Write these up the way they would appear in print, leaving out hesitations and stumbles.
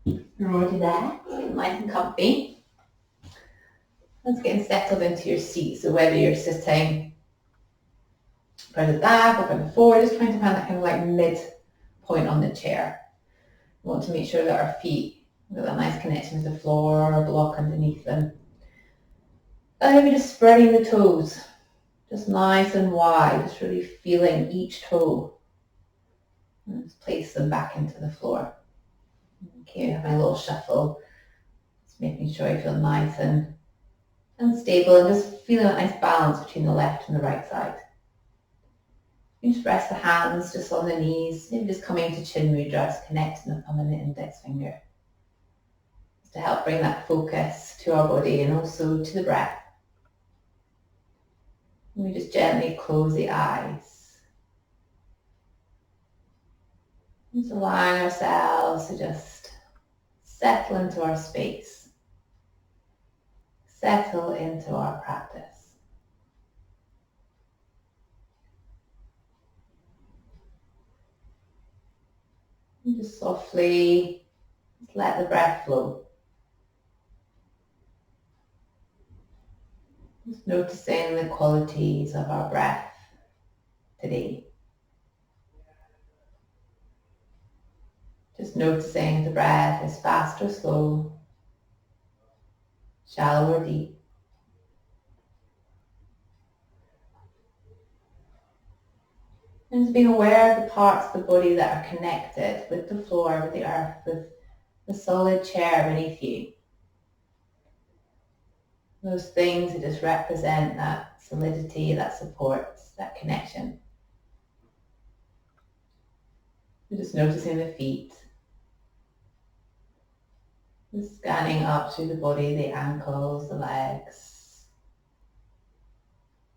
You're already there. Get nice and comfy. Let's get settled into your seat. So whether you're sitting further back or further forward, just trying to find that kind of like mid point on the chair. We want to make sure that our feet have got that nice connection to the floor or a block underneath them. And maybe just spreading the toes, just nice and wide, just really feeling each toe. And just place them back into the floor. Okay, having a little shuffle, just making sure you feel nice and stable and just feeling a nice balance between the left and the right side. You just rest the hands just on the knees, maybe just coming to chin mudra, just connecting the thumb and the index finger. Just to help bring that focus to our body and also to the breath. And we just gently close the eyes. Just allowing ourselves to just settle into our space. Settle into our practice. And just softly just let the breath flow. Just noticing the qualities of our breath today. Just noticing if the breath is fast or slow, shallow or deep. And just being aware of the parts of the body that are connected with the floor, with the earth, with the solid chair beneath you. Those things that just represent that solidity, that support, that connection. You're just noticing the feet. Just scanning up through the body, the ankles, the legs.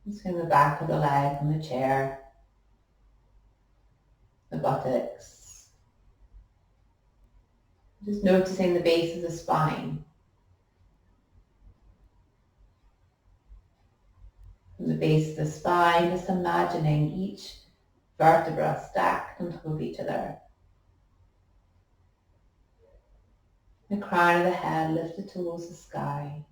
Just in the back of the leg on the chair. The buttocks. Just noticing the base of the spine. From the base of the spine, just imagining each vertebra stacked on top of each other. The crown of the head lifted towards the sky.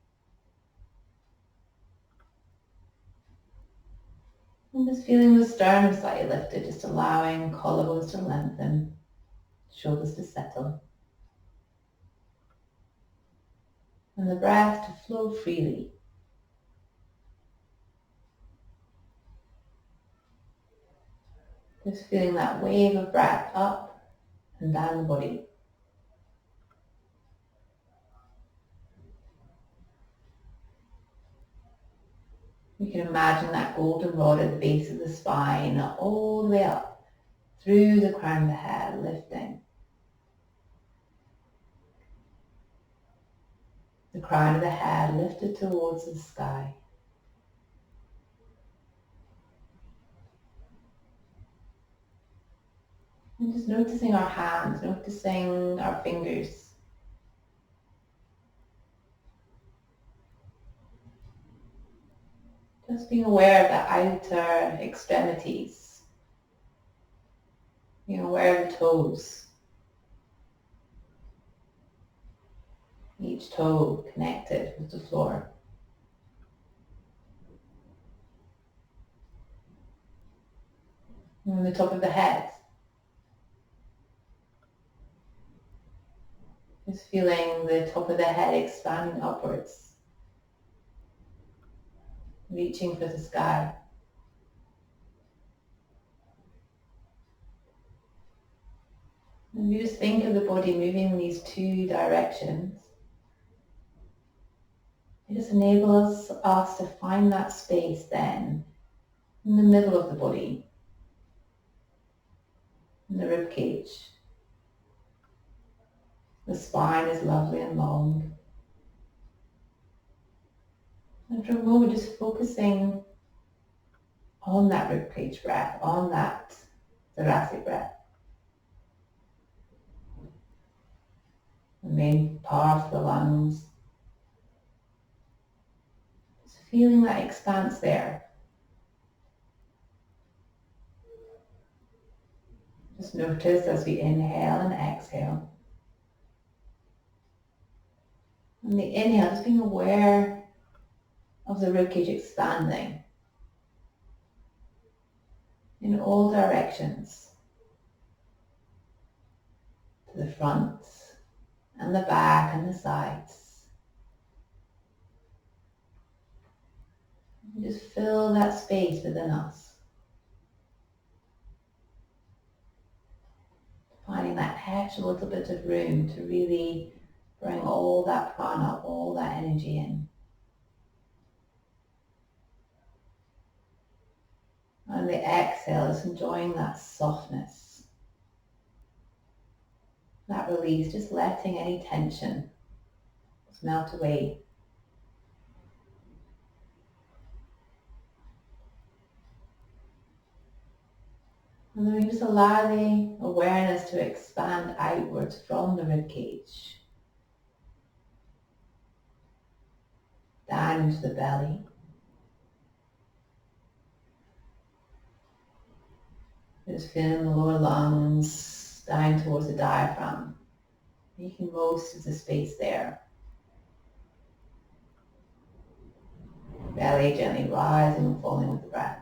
And just feeling the sternum slightly lifted, just allowing collarbones to lengthen, shoulders to settle. And the breath to flow freely. Just feeling that wave of breath up and down the body. You can imagine that golden rod at the base of the spine, all the way up through the crown of the head, lifting. The crown of the head lifted towards the sky. And just noticing our hands, noticing our fingers. Just being aware of the outer extremities. Being aware of the toes. Each toe connected with the floor. And the top of the head. Just feeling the top of the head expanding upwards. Reaching for the sky. And you just think of the body moving in these two directions. It just enables us to find that space then in the middle of the body, in the rib cage. The spine is lovely and long. And for a moment, just focusing on that rib cage breath, on that thoracic breath. The main part of the lungs. Just feeling that expanse there. Just notice as we inhale and exhale. And the inhale, just being aware of the ribcage expanding in all directions, to the front and the back and the sides. And just fill that space within us, finding that extra little bit of room to really bring all that prana, all that energy in. And the exhale is enjoying that softness, that release, just letting any tension just melt away. And then we just allow the awareness to expand outwards from the ribcage, down into the belly. Just feeling the lower lungs down towards the diaphragm, making most of the space there. Belly gently rising and falling with the breath.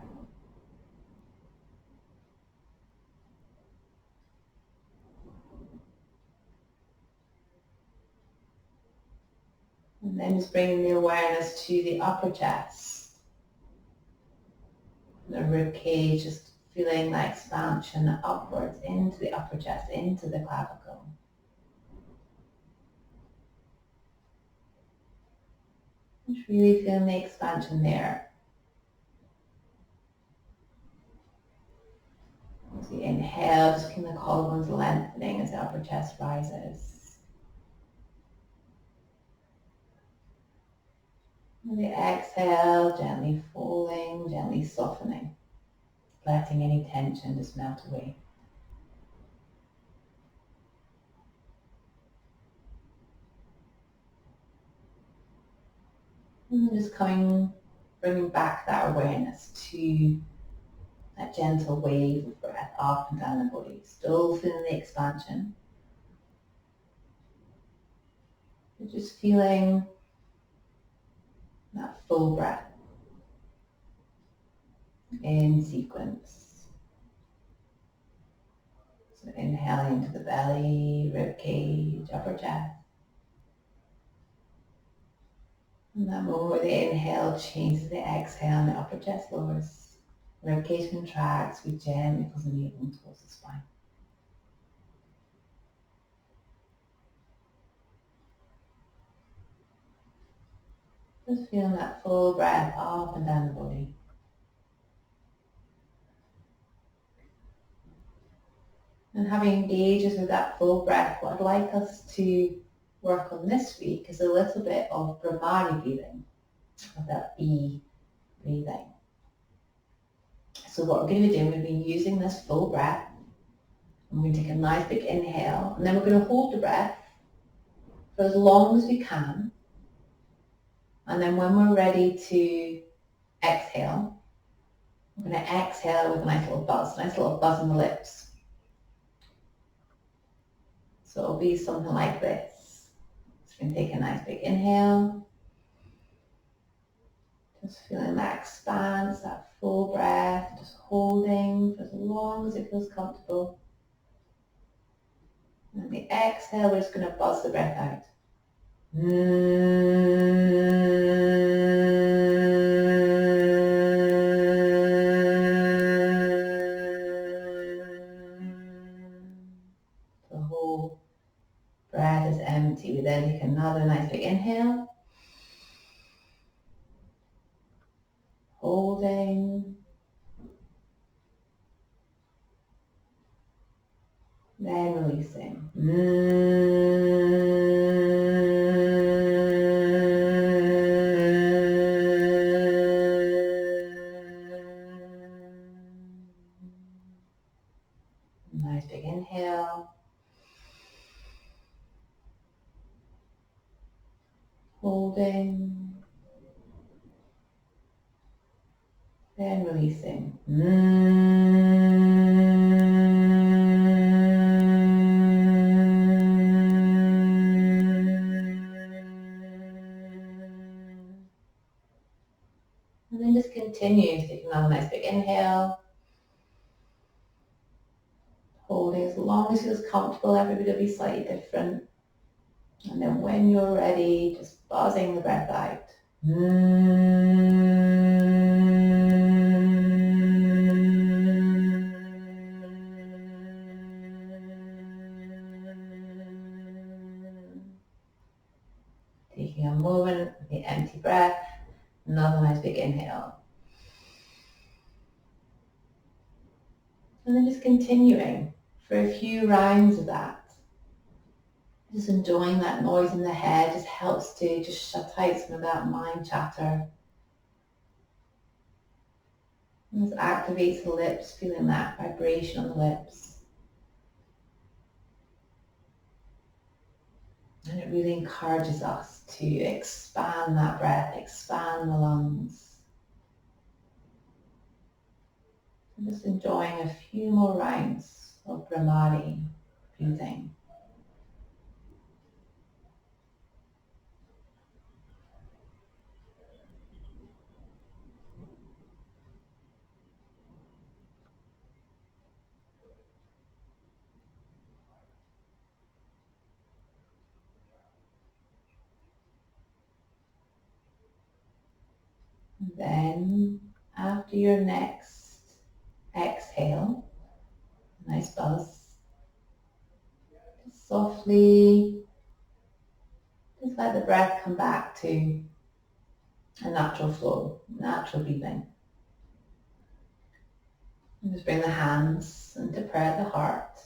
And then just bringing the awareness to the upper chest. The rib cage, just feeling that expansion upwards into the upper chest, into the clavicle. Just really feeling the expansion there. As you inhale, just feeling the collarbones lengthening as the upper chest rises. And the exhale, gently falling, gently softening, letting any tension just melt away. And just bringing back that awareness to that gentle wave of breath up and down the body. Still feeling the expansion. But just feeling that full breath in sequence. So inhaling into the belly, rib cage, upper chest. And that moment where the inhale changes the exhale and the upper chest lowers. Rib cage contracts, we gently close the navel towards the spine. Just feeling that full breath up and down the body. And having engages with that full breath, what I'd like us to work on this week is a little bit of Brahmari breathing, of that B breathing. So what we're going to be doing, we're going to be using this full breath. I'm going to take a nice big inhale, and then we're going to hold the breath for as long as we can. And then when we're ready to exhale, we're going to exhale with a nice little buzz in the lips. So it'll be something like this. So we're going to take a nice big inhale. Just feeling that expanse, that full breath, just holding for as long as it feels comfortable. And the exhale, we're just going to buzz the breath out. The whole breath is empty. We then take another nice big inhale. Holding. Then releasing. Nice big inhale. Holding. Then releasing. continue, taking another nice big inhale. Holding as long as feels comfortable, everybody will be slightly different. And then when you're ready, just buzzing the breath out. Taking a moment with the empty breath, another nice big inhale. And then just continuing for a few rounds of that. Just enjoying that noise in the head just helps to just shut out some of that mind chatter. And just activates the lips, feeling that vibration on the lips. And it really encourages us to expand that breath, expand the lungs. And just enjoying a few more rounds of Brahmari breathing. Then, after your next exhale, nice buzz, just softly, just let the breath come back to a natural flow, natural breathing. And just bring the hands into prayer at the heart.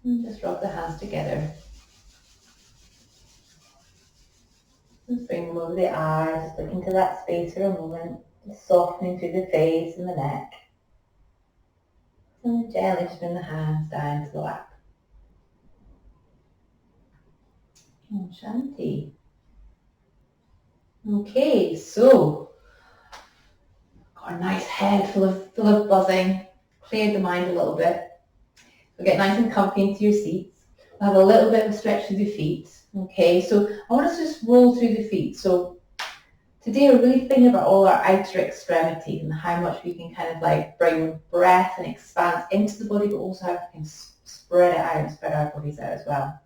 And just rub the hands together. Just bring them over the eyes, just look into that space for a moment, just softening through the face and the neck. And gently just bring the hands down to the lap. Om Shanti. Okay, so got a nice head full of buzzing, cleared the mind a little bit. So get nice and comfy into your seats. We'll have a little bit of a stretch through the feet. Okay, so I want us to just roll through the feet. So today we're really thinking about all our outer extremities and how much we can kind of like bring breath and expanse into the body, but also how we can spread it out and spread our bodies out as well.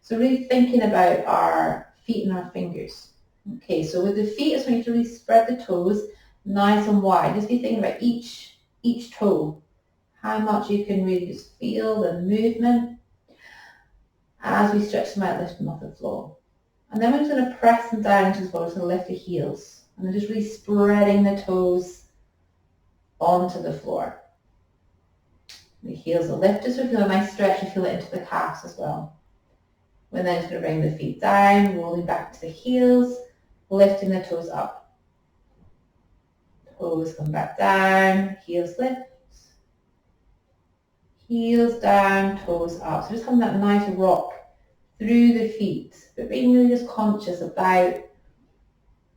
So really thinking about our feet and our fingers. Okay, so with the feet, I just want you to really spread the toes nice and wide. Just be thinking about each toe, how much you can really just feel the movement as we stretch them out, lift them off the floor. And then we're just going to press them down into the floor, so lift the heels. And then just really spreading the toes onto the floor. The heels will lift, just so we feel a nice stretch and feel it into the calves as well. We're then just going to bring the feet down, rolling back to the heels, lifting the toes up. Toes come back down, heels lift. Heels down, toes up. So just having that nice rock through the feet, but being really just conscious about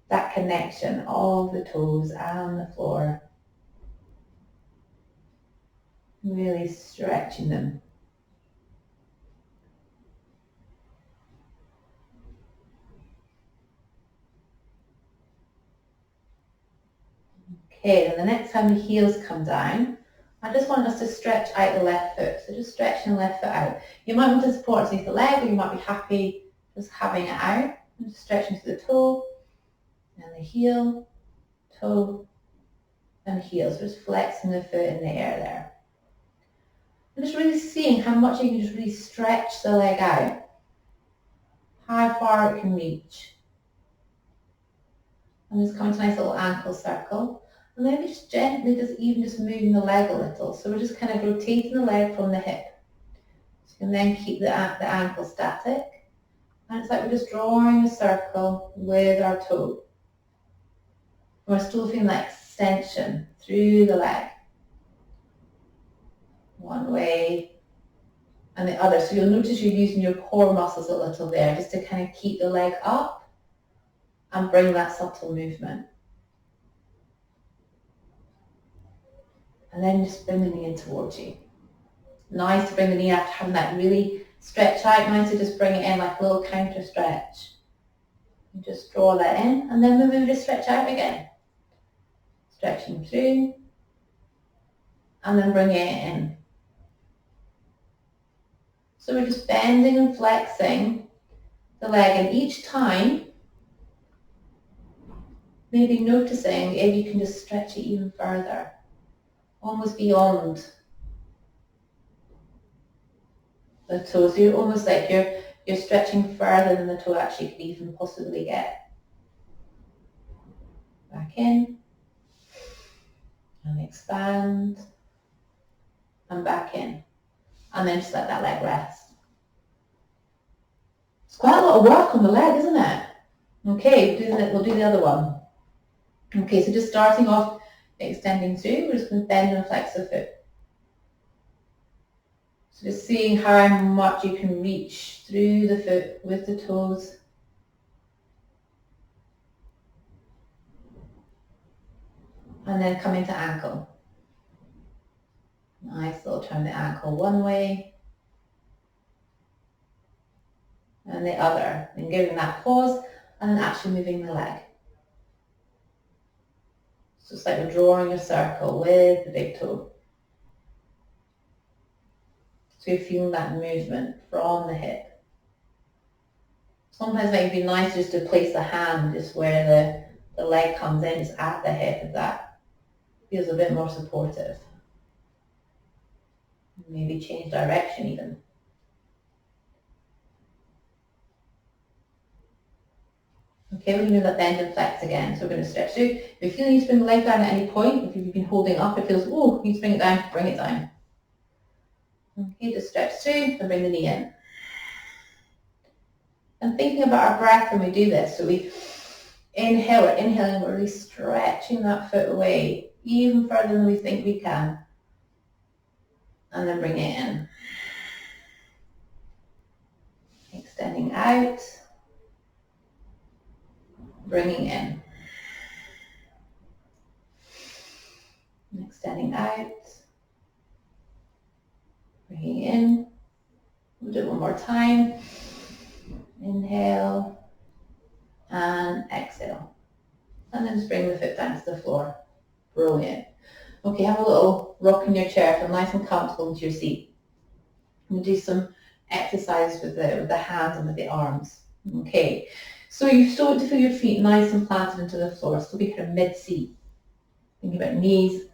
that connection of the toes and the floor. Really stretching them. Okay, then the next time the heels come down, I just want us to stretch out the left foot. So just stretching the left foot out. You might want to support underneath the leg, or you might be happy just having it out. Just stretching to the toe, and the heel, toe, and heel. So just flexing the foot in the air there. And just really seeing how much you can just really stretch the leg out. How far it can reach. And just come to a nice little ankle circle. And then just gently, just moving the leg a little. So we're just kind of rotating the leg from the hip. So you can then keep the ankle static. And it's like we're just drawing a circle with our toe. We're still feeling that extension through the leg. One way and the other. So you'll notice you're using your core muscles a little there, just to kind of keep the leg up and bring that subtle movement. And then just bring the knee in towards you. Nice to bring the knee after having that really stretch out. Nice to just bring it in like a little counter stretch. And just draw that in, and then we move to stretch out again. Stretching through, and then bringing it in. So we're just bending and flexing the leg, and each time, maybe noticing if you can just stretch it even further, almost beyond the toes. So you're almost like you're stretching further than the toe actually could even possibly get. Back in, and expand, and back in. And then just let that leg rest. It's quite a lot of work on the leg, isn't it? Okay, we'll do the other one. Okay, so just starting off, extending through, we're just going to bend and flex the foot. So just seeing how much you can reach through the foot with the toes. And then coming to ankle. Nice little turn the ankle one way and the other. And giving that pause and then actually moving the leg. So it's like we're drawing a circle with the big toe. So you're feeling that movement from the hip. Sometimes it might be nice just to place the hand just where the leg comes in, just at the hip, if that feels a bit more supportive. Maybe change direction even. Okay, we're going to do that bend and flex again. So we're going to stretch through. If you feel you need to bring the leg down at any point, if you've been holding up, it feels, oh, you need to bring it down. Okay, just stretch through and bring the knee in. And thinking about our breath when we do this, so we inhale, we're inhaling, we're really stretching that foot away, even further than we think we can. And then bring it in. Extending out. Bringing in. And extending out. Bringing in. We'll do it one more time. Inhale. And exhale. And then just bring the foot down to the floor. Brilliant. Okay, have a little rock in your chair, feel nice and comfortable into your seat. We'll do some exercise with the hands and with the arms. Okay, so you start to feel your feet nice and planted into the floor, so be kind of mid-seat. Thinking about knees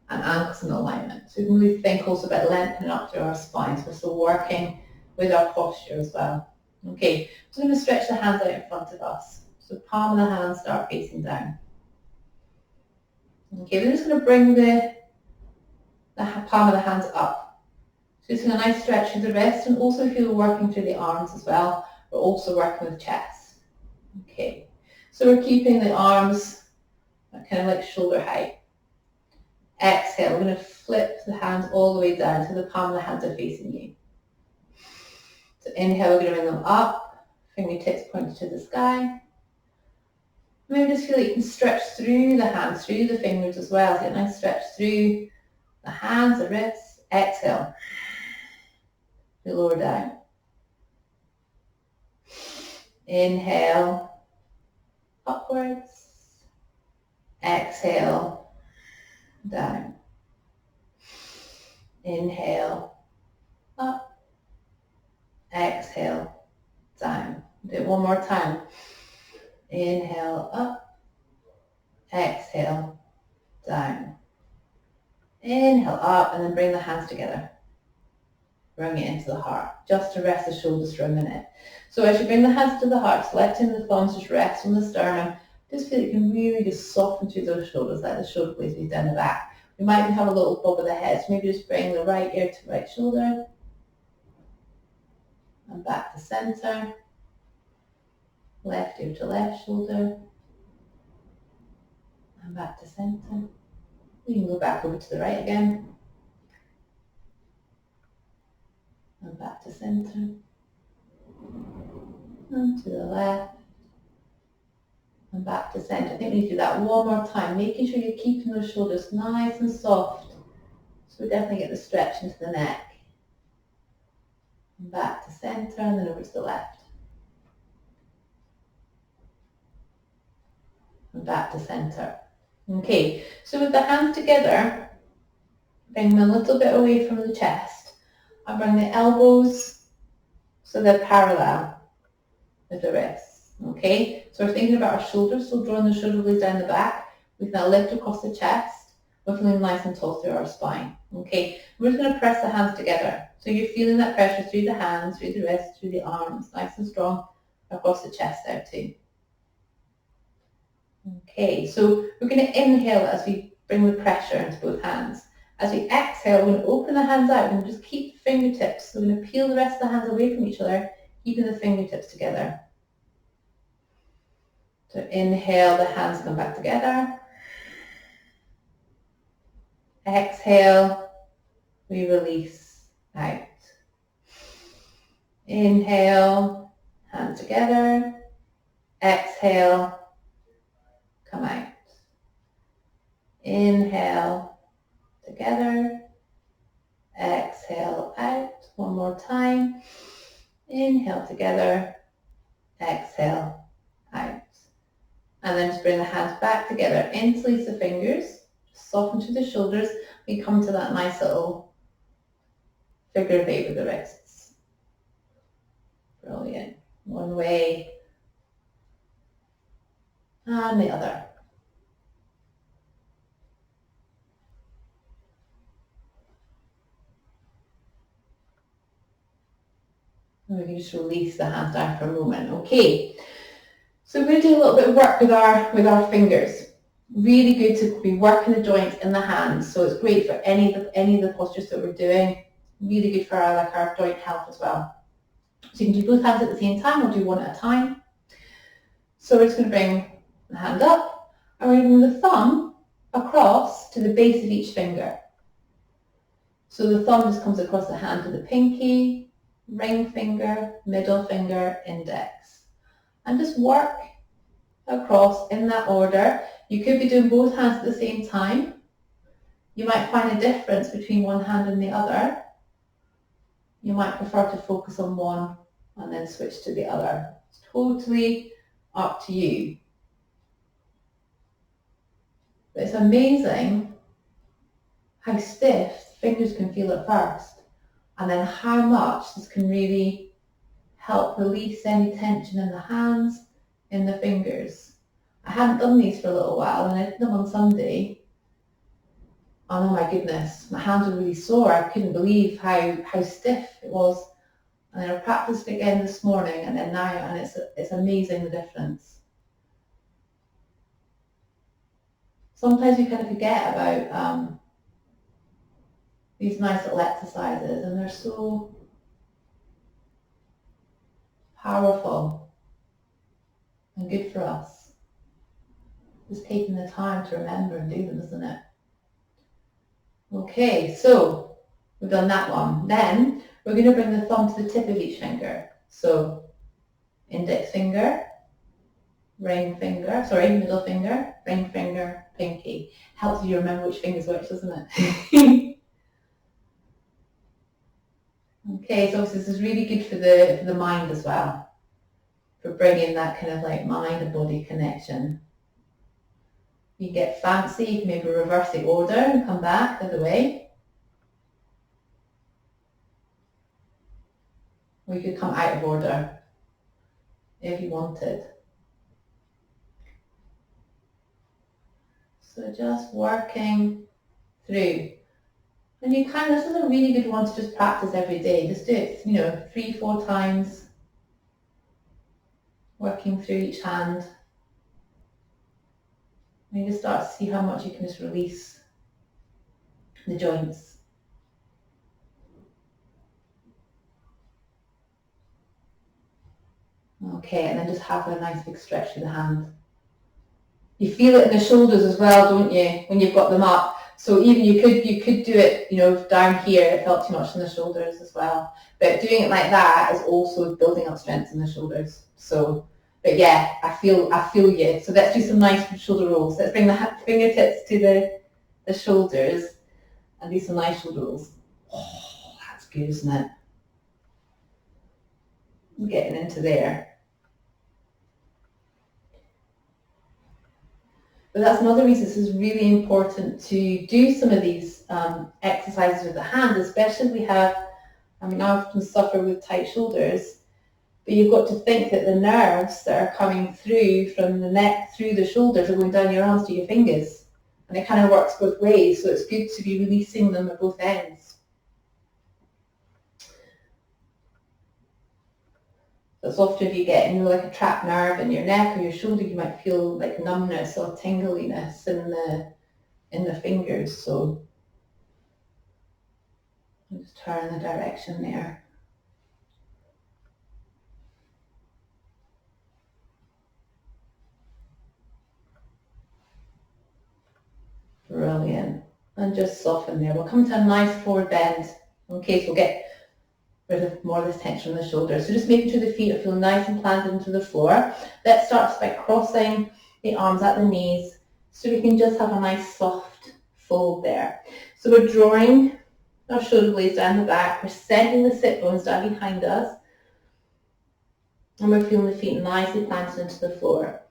and ankles in alignment. So we can really think also about lengthening up through our spines. We're still working with our posture as well. Okay, so I'm going to stretch the hands out in front of us. So palm of the hand start facing down. Okay, we're just going to bring the palm of the hands up. So just a nice stretch through the wrist, and also if you're working through the arms as well, we're also working with chest. Okay, so we're keeping the arms kind of like shoulder height. Exhale, we're going to flip the hands all the way down so the palm of the hands are facing you. So inhale, we're going to bring them up, fingertips pointed to the sky. Maybe just feel like you can stretch through the hands, through the fingers as well. So get a nice stretch through the hands, the wrists. Exhale. We lower down. Inhale. Upwards. Exhale. Down. Inhale. Up. Exhale. Down. Do it one more time. Inhale up, exhale down. Inhale up and then bring the hands together. Bring it into the heart, just to rest the shoulders for a minute. So as you bring the hands to the heart, letting the thumbs just rest on the sternum, just feel you can really just soften through those shoulders, let the shoulder blades be down the back. You might even have a little bob of the head, so maybe just bring the right ear to right shoulder and back to center. Left ear to left shoulder, and back to center. You can go back over to the right again, and back to center, and to the left, and back to center. I think we need to do that one more time, making sure you're keeping those shoulders nice and soft, so we definitely get the stretch into the neck. And back to center, and then over to the left. and back to center. Okay, so with the hands together, bring them a little bit away from the chest. I bring the elbows so they're parallel with the wrists. Okay, so we're thinking about our shoulders, so drawing the shoulder blades down the back. We can now lift across the chest. We're feeling nice and tall through our spine. Okay, we're just going to press the hands together. So you're feeling that pressure through the hands, through the wrists, through the arms, nice and strong across the chest there too. Okay, so we're going to inhale as we bring the pressure into both hands. As we exhale, we're going to open the hands out. We're going to just keep the fingertips. So we're going to peel the rest of the hands away from each other, keeping the fingertips together. So inhale, the hands come back together. Exhale, we release out. Inhale, hands together. Exhale, come out. Inhale, together. Exhale out. One more time. Inhale together. Exhale out. And then just bring the hands back together. Interlace the fingers. Soften through the shoulders. We come to that nice little figure of 8 with the wrists. Brilliant. One way and the other. And we can just release the hands down for a moment. Okay. So we're going to do a little bit of work with our fingers. Really good to be working the joints in the hands. So it's great for any of the postures that we're doing. Really good for our joint health as well. So you can do both hands at the same time or do one at a time. So we're just going to bring the hand up and we're going to bring the thumb across to the base of each finger. So the thumb just comes across the hand to the pinky, ring finger, middle finger, index. And just work across in that order. You could be doing both hands at the same time. You might find a difference between one hand and the other. You might prefer to focus on one and then switch to the other. It's totally up to you. But it's amazing how stiff the fingers can feel at first, and then how much this can really help release any tension in the hands, in the fingers. I hadn't done these for a little while, and I did them on Sunday. Oh my goodness, my hands were really sore. I couldn't believe how stiff it was. And then I practiced again this morning and then now, and it's amazing the difference. Sometimes we kind of forget about these nice little exercises, and they're so powerful and good for us. Just taking the time to remember and do them, isn't it? Okay, so we've done that one. Then we're going to bring the thumb to the tip of each finger. So index finger, middle finger, ring finger, pinky. Helps you remember which finger's which, doesn't it? Okay, so this is really good for the mind as well, for bringing that kind of like mind and body connection. You can get fancy, you can maybe reverse the order and come back the other way. Or you could come out of order if you wanted. So just working through. And this is a really good one to just practice every day. Just do it, 3-4 times. Working through each hand. And you just start to see how much you can just release the joints. Okay, and then just have a nice big stretch through the hand. You feel it in the shoulders as well, don't you, when you've got them up? So even you could do it, down here. It felt too much in the shoulders as well. But doing it like that is also building up strength in the shoulders. So, but yeah, I feel you. So let's do some nice shoulder rolls. Let's bring the fingertips to the shoulders and do some nice shoulder rolls. Oh, that's good, isn't it? Getting into there. But that's another reason this is really important to do some of these exercises with the hands, especially if we have, I mean, I often suffer with tight shoulders, but you've got to think that the nerves that are coming through from the neck through the shoulders are going down your arms to your fingers. And it kind of works both ways, so it's good to be releasing them at both ends. That's often if you get, like a trapped nerve in your neck or your shoulder, you might feel like numbness or tingliness in the fingers. So I'll just turn the direction there. Brilliant. And just soften there. We'll come to a nice forward bend. Okay, so we'll get rid of more of this tension in the shoulders. So just making sure the feet are feeling nice and planted into the floor. Let's start by crossing the arms at the knees so we can just have a nice soft fold there. So we're drawing our shoulder blades down the back. We're sending the sit bones down behind us. And we're feeling the feet nicely planted into the floor.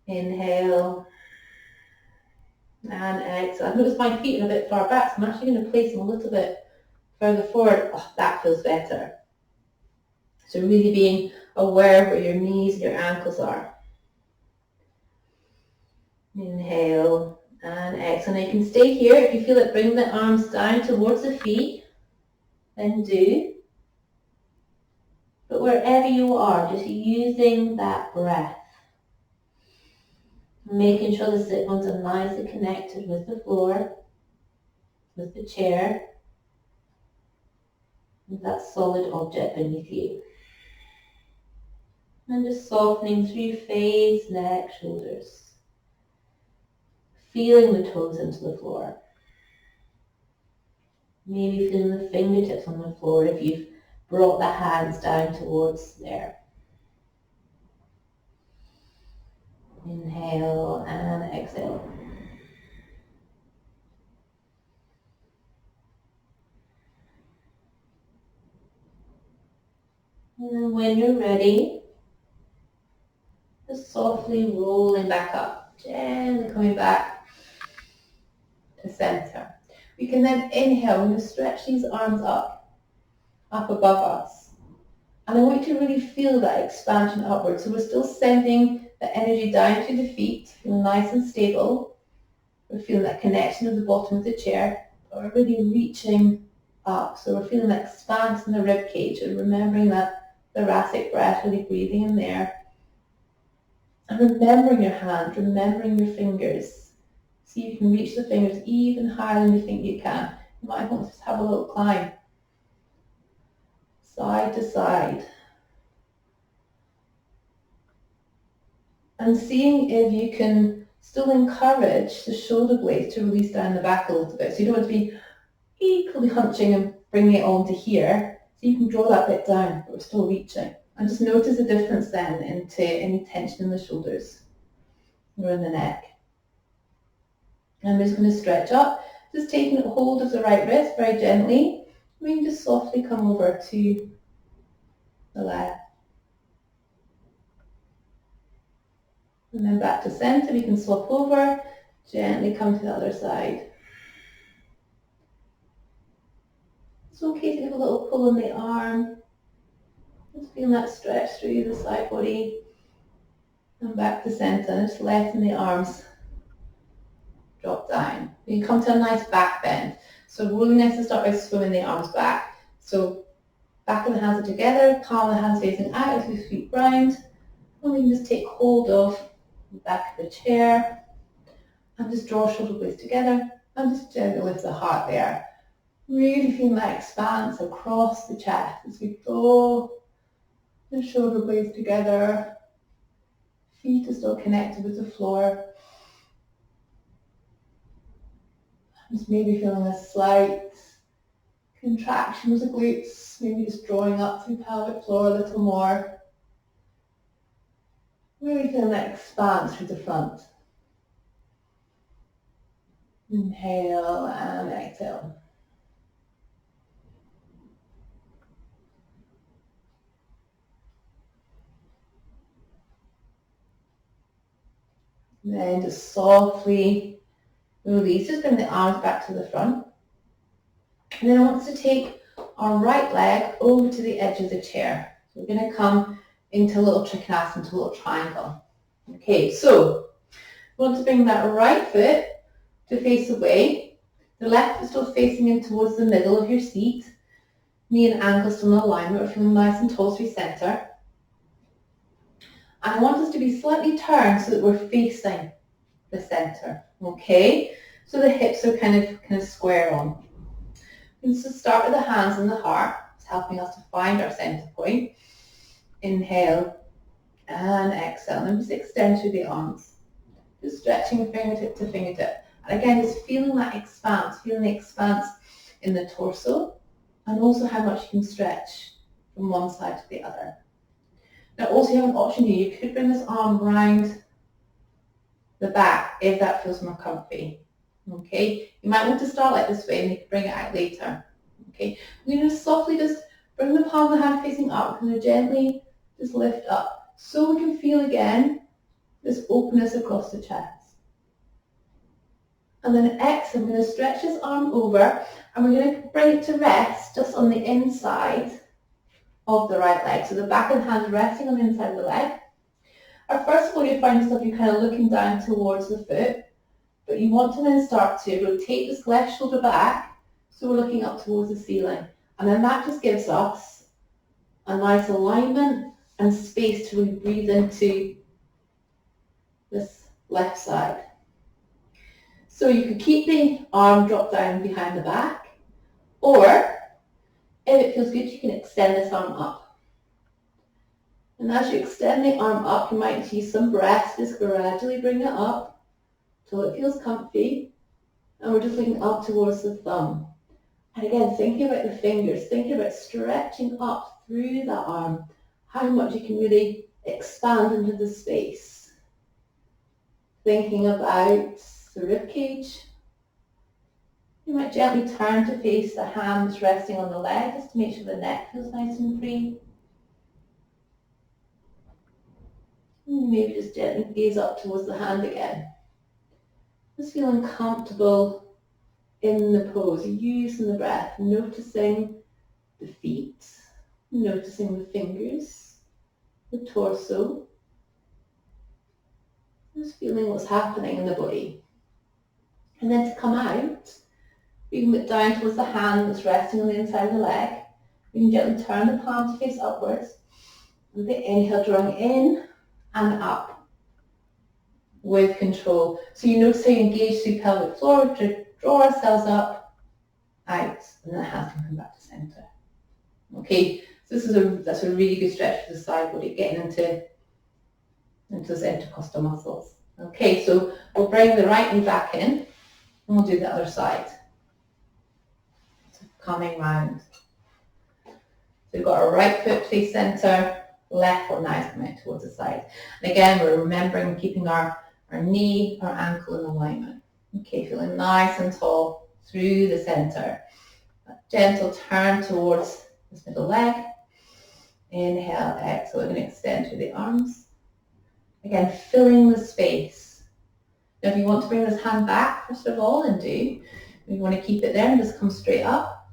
Inhale. And exhale. I've noticed my feet are a bit far back, so I'm actually going to place them a little bit further forward. Oh, that feels better. So really being aware of where your knees and your ankles are. Inhale and exhale. Now you can stay here. If you feel it, bring the arms down towards the feet, then do. But wherever you are, just using that breath. Making sure the sit bones are nicely connected with the floor, with the chair, with that solid object beneath you. And just softening through face, neck, shoulders. Feeling the toes into the floor. Maybe feeling the fingertips on the floor if you've brought the hands down towards there. Inhale and exhale. And then when you're ready, just softly rolling back up, gently coming back to center. We can then inhale and just stretch these arms up above us. And I want you to really feel that expansion upwards. So we're still sending the energy down through the feet, feeling nice and stable. We're feeling that connection to the bottom of the chair, but we're really reaching up. So we're feeling that expanse in the rib cage and remembering that thorasic breath, really breathing in there. And remembering your hand, remembering your fingers. See if you can reach the fingers even higher than you think you can. You might want to just have a little climb. Side to side. And seeing if you can still encourage the shoulder blades to release down the back a little bit. So you don't want to be equally hunching and bringing it on to here. So you can draw that bit down, but we're still reaching. And just notice the difference then into any tension in the shoulders or in the neck. And I'm just going to stretch up, just taking hold of the right wrist very gently. We can just softly come over to the left. And then back to center, we can swap over, gently come to the other side. It's okay to give a little pull in the arm. Just feeling that stretch through the side body. And back to center, just letting the arms drop down. You can come to a nice back bend. So really nice to start by swimming the arms back. So back of the hands are together, palm of the hands facing out as we sweep round. And we can just take hold of the back of the chair and just draw shoulder blades together and just gently lift the heart there. Really feeling that expanse across the chest as we draw the shoulder blades together. Feet are still connected with the floor. Just maybe feeling a slight contraction of the glutes, maybe just drawing up through pelvic floor a little more. Really feeling that expanse through the front. Inhale and exhale. And then just softly release. Just bring the arms back to the front. And then I want us to take our right leg over to the edge of the chair. So we're going to come into a little trikonasana, into a little triangle. Okay, so we want to bring that right foot to face away. The left foot still facing in towards the middle of your seat. Knee and ankle still in alignment. We're feeling nice and tall through center. And I want us to be slightly turned so that we're facing the center. Okay, so the hips are kind of square on. And so start with the hands on the heart. It's helping us to find our center point. Inhale and exhale. And then just extend through the arms. Just stretching fingertip to fingertip. And again, just feeling that expanse, feeling the expanse in the torso. And also how much you can stretch from one side to the other. Now also you have an option here. You could bring this arm round the back if that feels more comfy. Okay, you might want to start like this way and you can bring it out later. Okay, I'm going to softly just bring the palm of the hand facing up. I'm going to gently just lift up so we can feel again this openness across the chest. And then exhale, I'm going to stretch this arm over and we're going to bring it to rest just on the inside of the right leg. So the back of the hand resting on the inside of the leg. Or first of all, you find yourself, you're kind of looking down towards the foot. But you want to then start to rotate this left shoulder back so we're looking up towards the ceiling. And then that just gives us a nice alignment and space to really breathe into this left side. So you could keep the arm dropped down behind the back, or if it feels good, you can extend this arm up. And as you extend the arm up, you might use some breath, just gradually bring it up till it feels comfy, and we're just looking up towards the thumb. And again, thinking about the fingers, thinking about stretching up through that arm, how much you can really expand into the space. Thinking about the rib cage. You might gently turn to face the hands resting on the leg just to make sure the neck feels nice and free. And maybe just gently gaze up towards the hand again. Just feeling comfortable in the pose, using the breath, noticing the feet, noticing the fingers, the torso, just feeling what's happening in the body. And then to come out, we can look down towards the hand that's resting on the inside of the leg. We can gently turn the palm to face upwards. With the inhale, drawing in and up with control. So you notice how you engage through pelvic floor to draw ourselves up, out, and then the hands can come back to center. Okay, so that's a really good stretch for the side body, getting into those intercostal muscles. Okay, so we'll bring the right knee back in, and we'll do the other side. So coming round. So we've got our right foot face center, left foot now coming out towards the side. And again, we're remembering keeping our knee, our ankle in alignment. Okay, feeling nice and tall through the center. A gentle turn towards this middle leg. Inhale, exhale, we're going to extend through the arms. Again, filling the space. Now if you want to bring this hand back, first of all, and do. If you want to keep it there and just come straight up,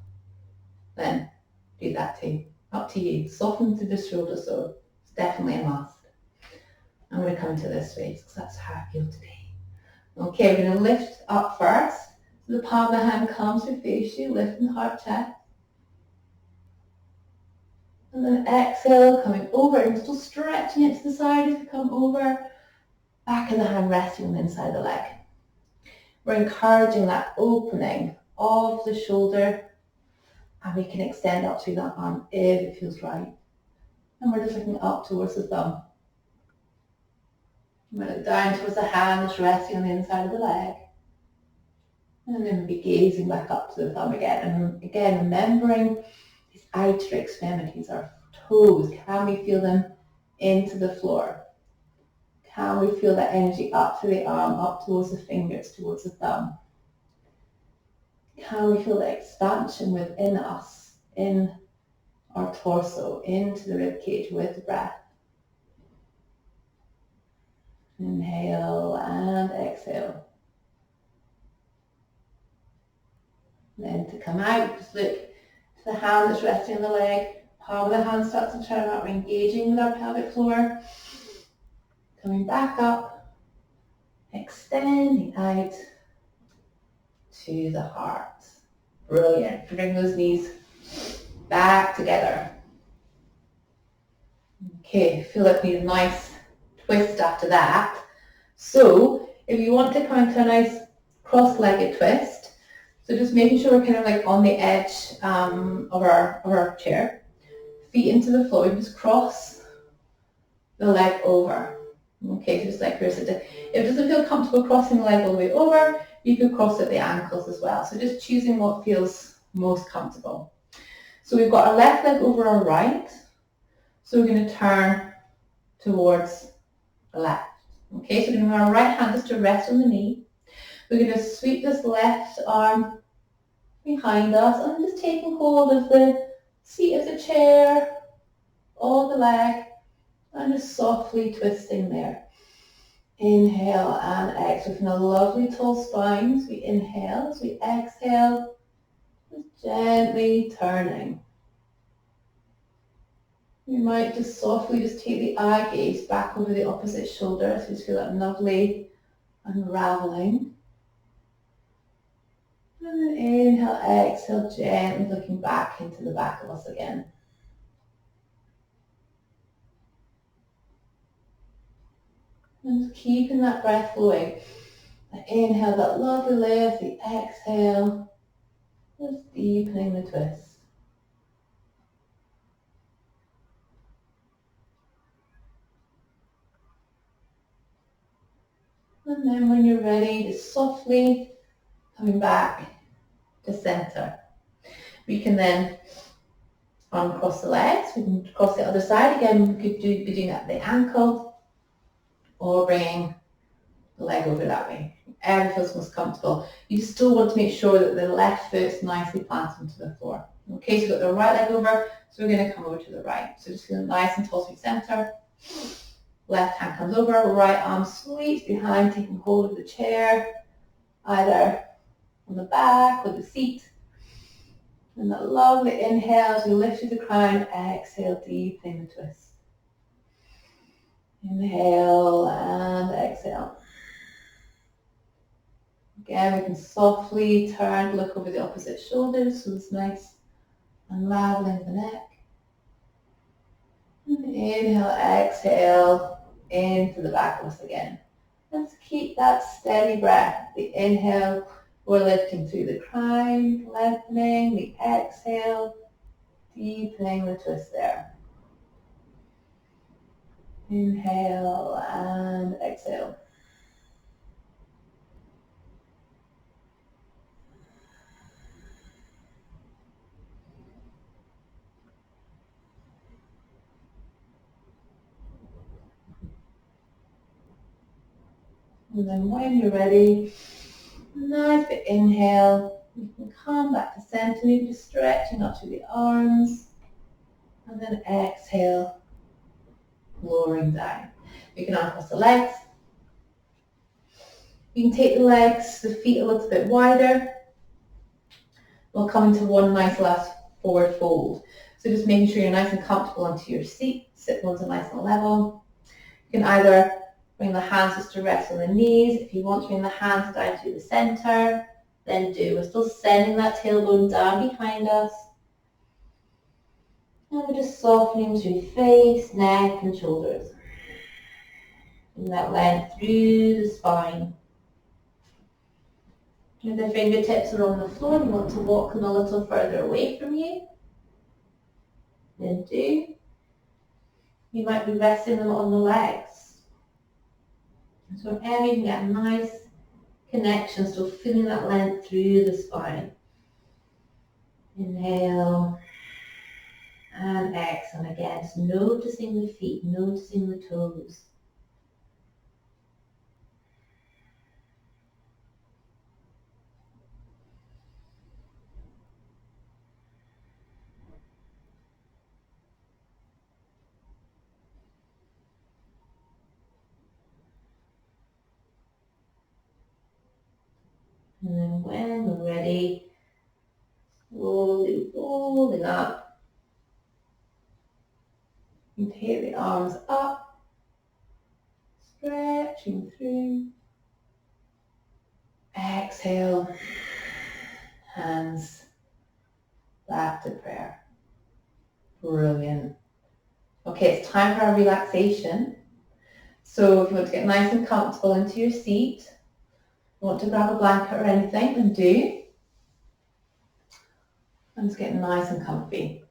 then do that too. Up to you. Soften through the shoulder, so it's definitely a must. I'm going to come to this face because that's how I feel today. Okay, we're going to lift up first. So the palm of the hand comes to face you, lifting the heart chest. And then exhale, coming over and still stretching it to the side as we come over. Back of the hand resting on the inside of the leg. We're encouraging that opening of the shoulder, and we can extend up through that arm if it feels right. And we're just looking up towards the thumb. I'm going to look down towards the hands resting on the inside of the leg. And then we'll be gazing back up to the thumb again. And again, remembering these outer extremities, our toes. Can we feel them into the floor? Can we feel that energy up to the arm, up towards the fingers, towards the thumb? Can we feel the expansion within us, in our torso, into the rib cage with the breath? Inhale and exhale. Then to come out, just look to the hand that's resting on the leg. Palm of the hand starts to turn out. We're engaging with our pelvic floor. Coming back up, extending out to the heart. Brilliant. Bring those knees back together. Okay, feel like we need a nice twist after that. So if you want to come into a nice cross-legged twist, so just making sure we're kind of like on the edge of our chair, feet into the floor, just cross the leg over. Okay, just like we're sitting. If it doesn't feel comfortable crossing the leg all the way over, you could cross at the ankles as well. So just choosing what feels most comfortable. So we've got our left leg over our right. So we're going to turn towards the left. Okay, so we're going to have our right hand just to rest on the knee. We're going to sweep this left arm behind us and just taking hold of the seat of the chair, or the leg, and just softly twisting there. Inhale and exhale from a lovely tall spine. So we inhale, as we exhale, just gently turning. We might just softly just take the eye gaze back over the opposite shoulder, so just feel that lovely unraveling. And then inhale, exhale, gently looking back into the back of us again. And just keeping that breath flowing. Inhale, that lovely lift, the exhale, just deepening the twist. And then when you're ready, just softly coming back to center. We can then uncross the legs, we can cross the other side. Again, we could be doing that at the ankle, or bringing the leg over that way. Whatever feels most comfortable. You still want to make sure that the left foot's nicely planted onto the floor. Okay, so we've got the right leg over, so we're going to come over to the right. So just feel nice and tall, sweet center. Left hand comes over, right arm sweeps behind, taking hold of the chair, either on the back or the seat. And that lovely inhale as we lift through the crown, exhale, deepening the twist. Inhale and exhale. Again, we can softly turn, look over the opposite shoulders, so it's nice unraveling the neck. And inhale, exhale, into the back of us again. Let's keep that steady breath. The inhale, we're lifting through the crown, lengthening. The exhale, deepening the twist there. Inhale and exhale. And then when you're ready, nice big inhale. You can come back to center, maybe just stretching up through the arms. And then exhale, lowering down. You can uncross the legs. You can take the legs, the feet a little bit wider. We'll come into one nice last forward fold. So just making sure you're nice and comfortable onto your seat. Sit bones are nice and level. You can either bring the hands just to rest on the knees. If you want to bring the hands down to the center, then do. We're still sending that tailbone down behind us. And we're just softening through face, neck and shoulders. Bring that length through the spine. If the fingertips are on the floor, you want to walk them a little further away from you, then do. You might be resting them on the legs. So wherever you can get a nice connection, still feeling that length through the spine. Inhale and exhale. And again, just noticing the feet, noticing the toes. And then when we're ready, slowly folding up. And take the arms up, stretching through. Exhale, hands back to prayer. Brilliant. Okay, it's time for our relaxation. So if you want to get nice and comfortable into your seat, want to grab a blanket or anything, then do. And just get nice and comfy.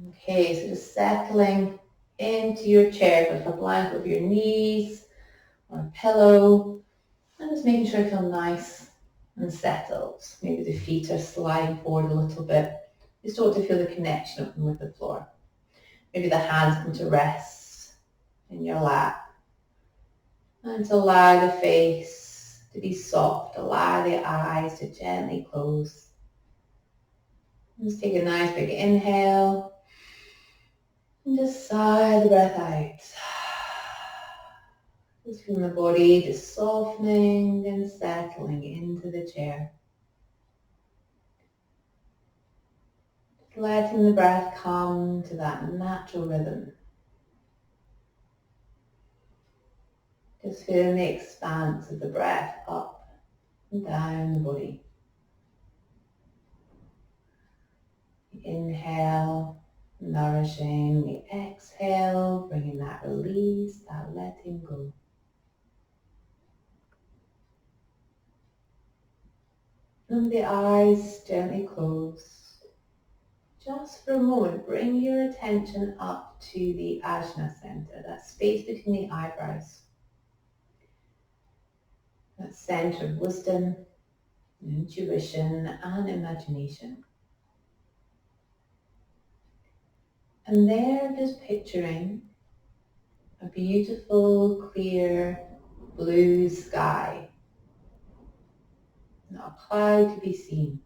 Okay, so just settling into your chair with a blanket over your knees or a pillow, and just making sure you feel nice and settled. Maybe the feet are sliding forward a little bit. You start to feel the connection with the floor. Maybe the hands come to rest in your lap. And to allow the face to be soft, allow the eyes to gently close. Just take a nice big inhale. And just sigh the breath out. Just feeling the body just softening and settling into the chair. Just letting the breath come to that natural rhythm. Just feeling the expanse of the breath up and down the body. The inhale, nourishing. The exhale, bringing that release, that letting go. And the eyes gently closed. Just for a moment, bring your attention up to the Ajna center, that space between the eyebrows. That center of wisdom, intuition, and imagination. And there, just picturing a beautiful, clear, blue sky. Not a cloud to be seen.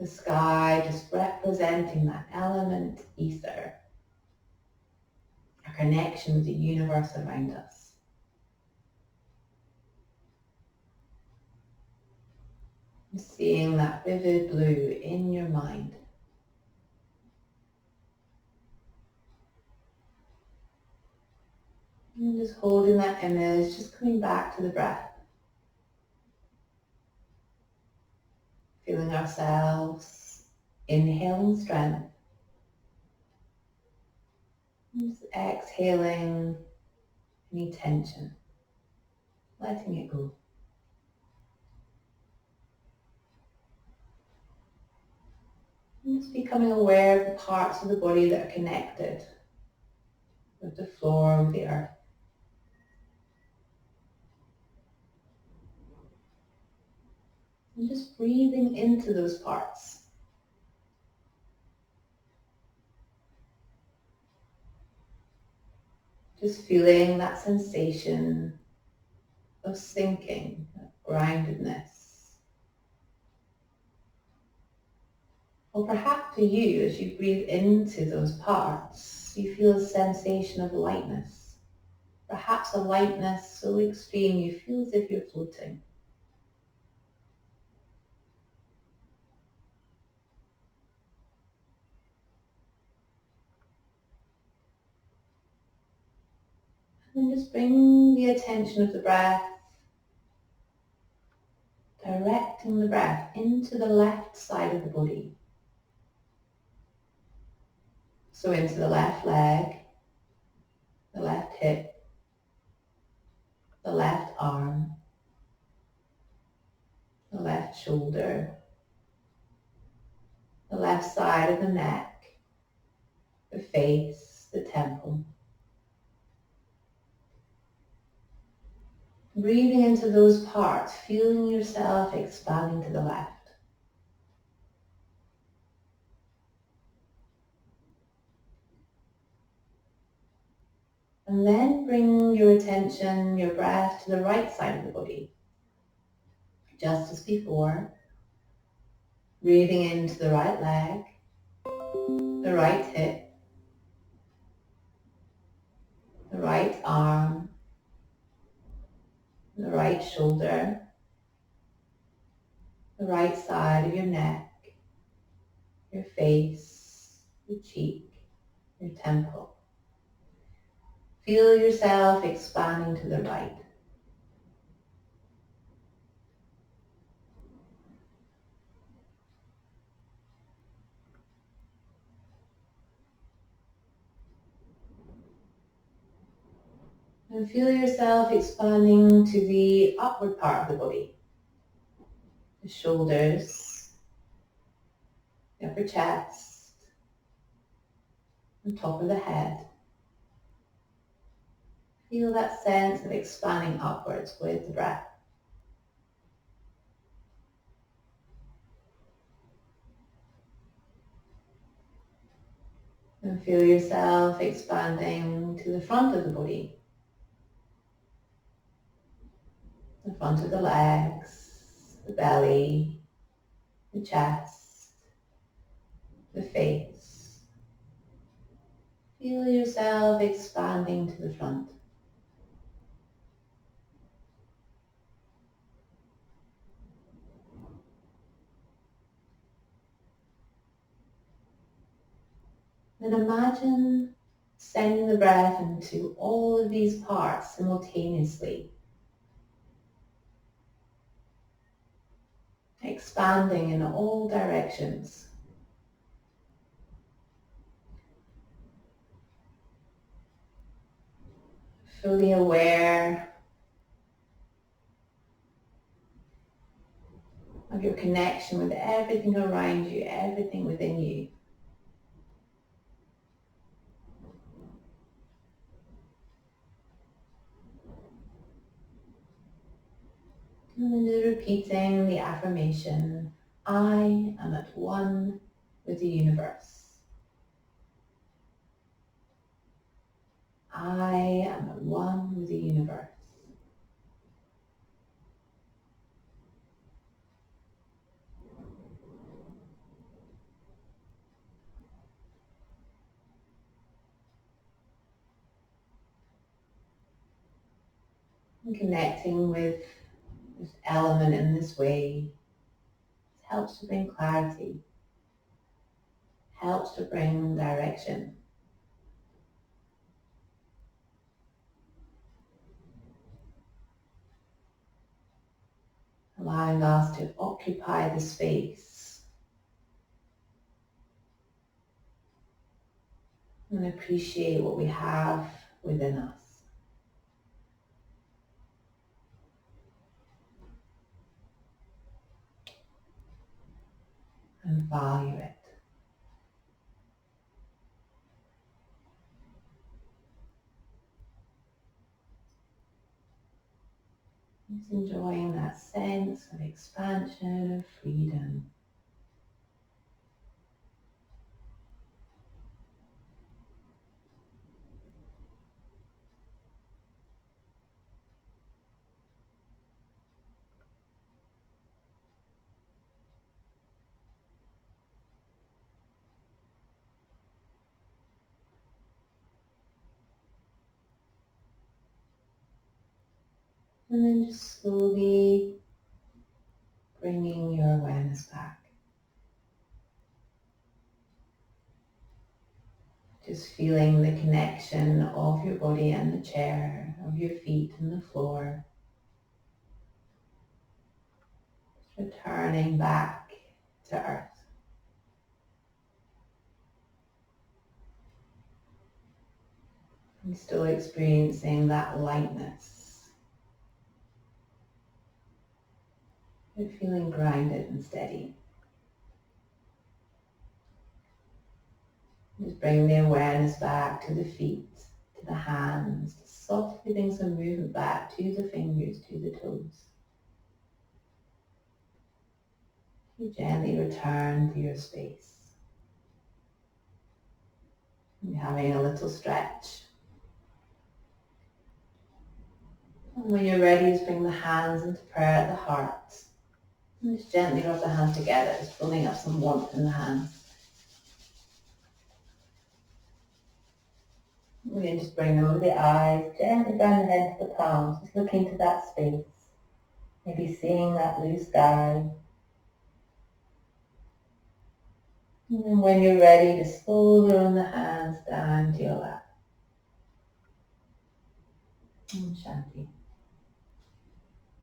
The sky just representing that element ether, a connection with the universe around us. And seeing that vivid blue in your mind. And just holding that image, just coming back to the breath. Feeling ourselves inhaling strength. And just exhaling any tension, letting it go. And just becoming aware of the parts of the body that are connected with the floor, with the earth. And just breathing into those parts. Just feeling that sensation of sinking, that groundedness. Or perhaps for you, as you breathe into those parts, you feel a sensation of lightness. Perhaps a lightness so extreme you feel as if you're floating. And just bring the attention of the breath, directing the breath into the left side of the body. So into the left leg, the left hip, the left arm, the left shoulder, the left side of the neck, the face, the temple. Breathing into those parts, feeling yourself expanding to the left. And then bring your attention, your breath to the right side of the body. Just as before, breathing into the right leg, the right hip, the the right arm, the right shoulder, the right side of your neck, your face, your cheek, your temple. Feel yourself expanding to the right. And feel yourself expanding to the upward part of the body. The shoulders, the upper chest, the top of the head. Feel that sense of expanding upwards with the breath. And feel yourself expanding to the front of the body. The front of the legs, the belly, the chest, the face. Feel yourself expanding to the front. Then imagine sending the breath into all of these parts simultaneously, expanding in all directions. Fully aware of your connection with everything around you, everything within you. And then just repeating the affirmation, I am at one with the universe. I am at one with the universe. And connecting with this element in this way helps to bring clarity, helps to bring direction. Allowing us to occupy the space and appreciate what we have within us. And value it. Just enjoying that sense of expansion, of freedom. And then just slowly bringing your awareness back. Just feeling the connection of your body and the chair, of your feet and the floor. Returning back to earth. I'm still experiencing that lightness. But feeling grounded and steady. Just bring the awareness back to the feet, to the hands, softly bring some movement back to the fingers, to the toes. You gently return to your space. You're having a little stretch. And when you're ready, just bring the hands into prayer at the heart. And just gently rub the hands together, just building up some warmth in the hands. And then just bring over the eyes, gently down the head to the palms, just look into that space. Maybe seeing that blue sky. And then when you're ready, just slowly run the hands down to your lap. Shanti.